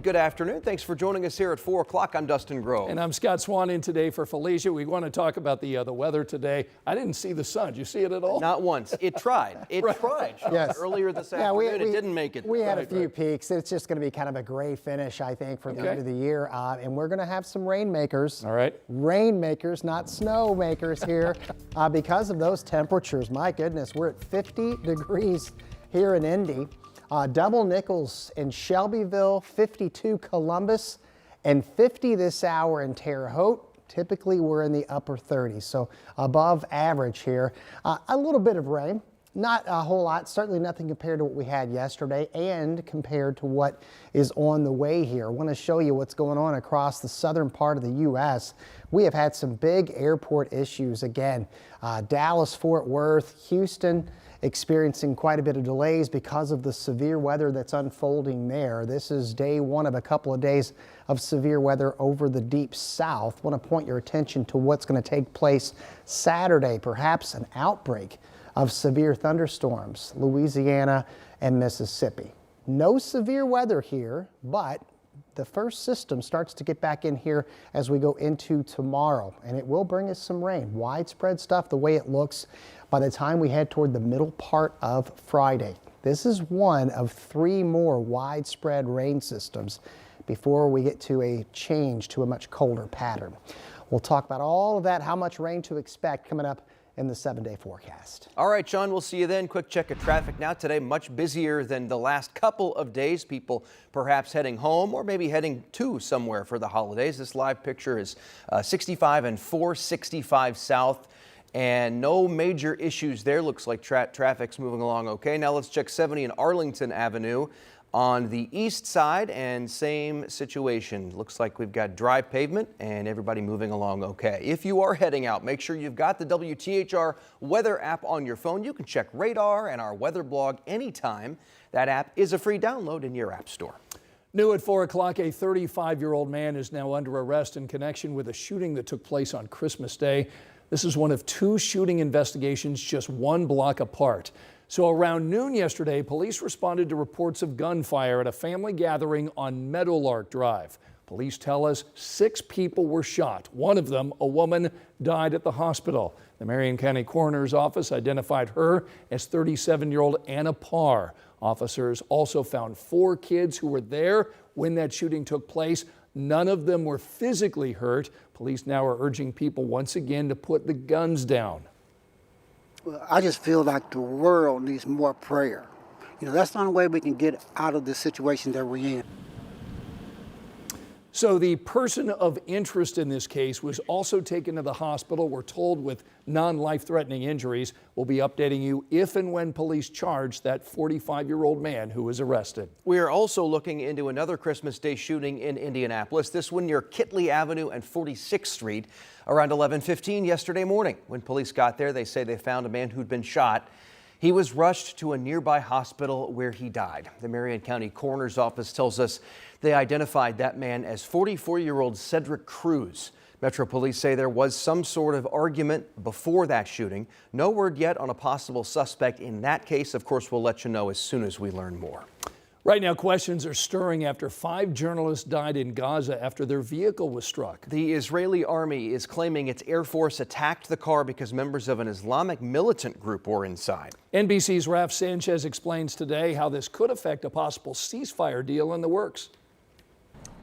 Good afternoon. Thanks for joining us here at 4 o'clock. I'm Dustin Grove. And I'm Scott Swan in today for Felicia. We want to talk about the weather today. I didn't see the sun. Did you see it at all? Not once. It tried. It tried. Yes. Earlier this afternoon, it didn't make it. We had a few peaks. It's just going to be kind of a gray finish, I think, for the end of the year. And we're going to have some rainmakers. All right. Rainmakers, not snow makers here because of those temperatures. My goodness, we're at 50 degrees here in Indy. Double Nichols in Shelbyville, 52 Columbus, and 50 this hour in Terre Haute. Typically, we're in the upper 30s, so above average here. A little bit of rain, not a whole lot, certainly nothing compared to what we had yesterday and compared to what is on the way here. I want to show you what's going on across the southern part of the U.S. We have had some big airport issues again. Dallas, Fort Worth, Houston, experiencing quite a bit of delays because of the severe weather that's unfolding there. This is day one of a couple of days of severe weather over the deep south. Want to point your attention to what's going to take place Saturday, perhaps an outbreak of severe thunderstorms, Louisiana and Mississippi. No severe weather here, but the first system starts to get back in here as we go into tomorrow, and it will bring us some rain. Widespread stuff the way it looks by the time we head toward the middle part of Friday. This is one of 3 more widespread rain systems before we get to a change to a much colder pattern. We'll talk about all of that, how much rain to expect coming up in the 7-day forecast. All right, Sean, we'll see you then. Quick check of traffic now. Today, much busier than the last couple of days. People perhaps heading home or maybe heading to somewhere for the holidays. This live picture is 65 and 465 south. And no major issues there. Looks like traffic's moving along okay. Now let's check 70 and Arlington Avenue on the east side, and same situation. Looks like we've got dry pavement and everybody moving along okay. If you are heading out, make sure you've got the WTHR weather app on your phone. You can check radar and our weather blog anytime. That app is a free download in your app store. New at 4 o'clock, a 35-year-old man is now under arrest in connection with a shooting that took place on Christmas Day. This is one of 2 shooting investigations just 1 block apart. So around noon yesterday, police responded to reports of gunfire at a family gathering on Meadowlark Drive. Police tell us 6 people were shot. One of them, a woman, died at the hospital. The Marion County Coroner's Office identified her as 37-year-old Anna Parr. Officers also found 4 kids who were there when that shooting took place. None of them were physically hurt. Police now are urging people once again to put the guns down. Well, I just feel like the world needs more prayer. That's the only way we can get out of this situation that we're in. So the person of interest in this case was also taken to the hospital, we're told, with non-life-threatening injuries. We'll be updating you if and when police charge that 45-year-old man who was arrested. We are also looking into another Christmas Day shooting in Indianapolis, this one near Kitley Avenue and 46th Street, around 11:15 yesterday morning. When police got there, they say they found a man who'd been shot. He was rushed to a nearby hospital where he died. The Marion County Coroner's Office tells us they identified that man as 44-year-old Cedric Cruz. Metro Police say there was some sort of argument before that shooting. No word yet on a possible suspect in that case. Of course, we'll let you know as soon as we learn more. Right now, questions are stirring after 5 journalists died in Gaza after their vehicle was struck. The Israeli army is claiming its Air Force attacked the car because members of an Islamic militant group were inside. NBC's Raf Sanchez explains today how this could affect a possible ceasefire deal in the works.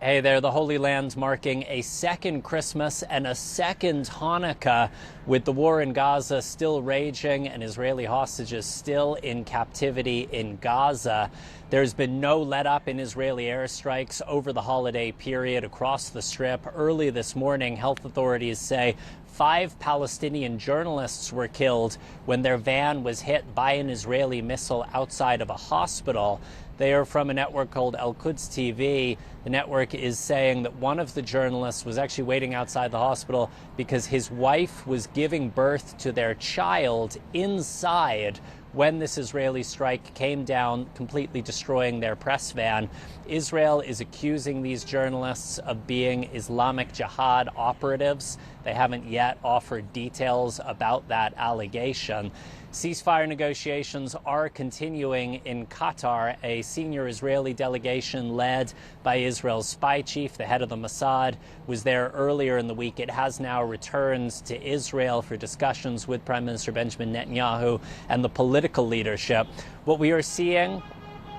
Hey there, the Holy Land's marking a second Christmas and a second Hanukkah, with the war in Gaza still raging and Israeli hostages still in captivity in Gaza. There's been no let-up in Israeli airstrikes over the holiday period across the Strip. Early this morning, health authorities say 5 Palestinian journalists were killed when their van was hit by an Israeli missile outside of a hospital. They are from a network called Al-Quds TV. The network is saying that one of the journalists was actually waiting outside the hospital because his wife was giving birth to their child inside when this Israeli strike came down, completely destroying their press van. Israel is accusing these journalists of being Islamic Jihad operatives. They haven't yet offered details about that allegation. Ceasefire negotiations are continuing in Qatar. A senior Israeli delegation led by Israel's spy chief, the head of the Mossad, was there earlier in the week. It has now returned to Israel for discussions with Prime Minister Benjamin Netanyahu and the political leadership. What we are seeing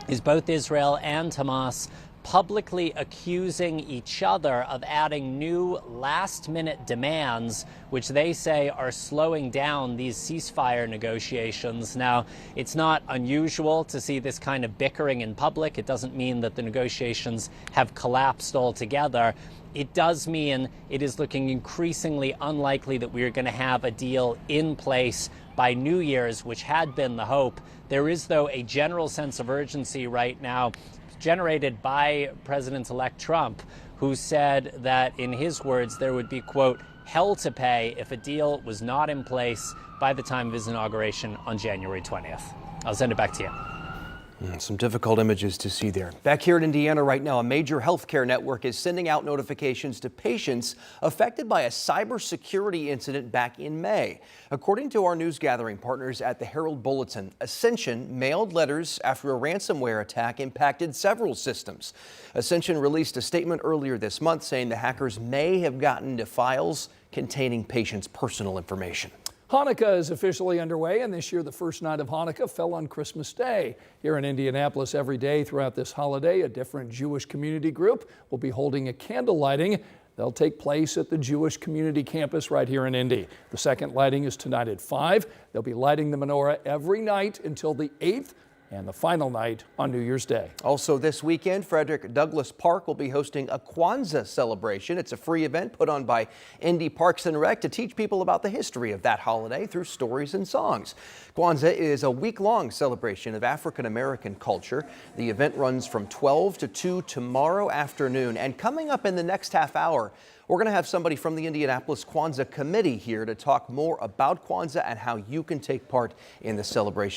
is both Israel and Hamas publicly accusing each other of adding new last-minute demands, which they say are slowing down these ceasefire negotiations. Now, it's not unusual to see this kind of bickering in public. It doesn't mean that the negotiations have collapsed altogether. It does mean it is looking increasingly unlikely that we are going to have a deal in place by New Year's, which had been the hope. There is, though, a general sense of urgency right now generated by President-elect Trump, who said that, in his words, there would be, quote, hell to pay if a deal was not in place by the time of his inauguration on January 20th. I'll send it back to you. Some difficult images to see there. Back here in Indiana right now, a major healthcare network is sending out notifications to patients affected by a cybersecurity incident back in May. According to our news gathering partners at the Herald Bulletin, Ascension mailed letters after a ransomware attack impacted several systems. Ascension released a statement earlier this month saying the hackers may have gotten to files containing patients' personal information. Hanukkah is officially underway, and this year the first night of Hanukkah fell on Christmas Day. Here in Indianapolis, every day throughout this holiday, a different Jewish community group will be holding a candle lighting. They'll take place at the Jewish Community Campus right here in Indy. The second lighting is tonight at 5. They'll be lighting the menorah every night until the 8th. And the final night on New Year's Day. Also this weekend, Frederick Douglass Park will be hosting a Kwanzaa celebration. It's a free event put on by Indy Parks and Rec to teach people about the history of that holiday through stories and songs. Kwanzaa is a week-long celebration of African-American culture. The event runs from 12 to 2 tomorrow afternoon. And coming up in the next half hour, we're going to have somebody from the Indianapolis Kwanzaa Committee here to talk more about Kwanzaa and how you can take part in the celebration.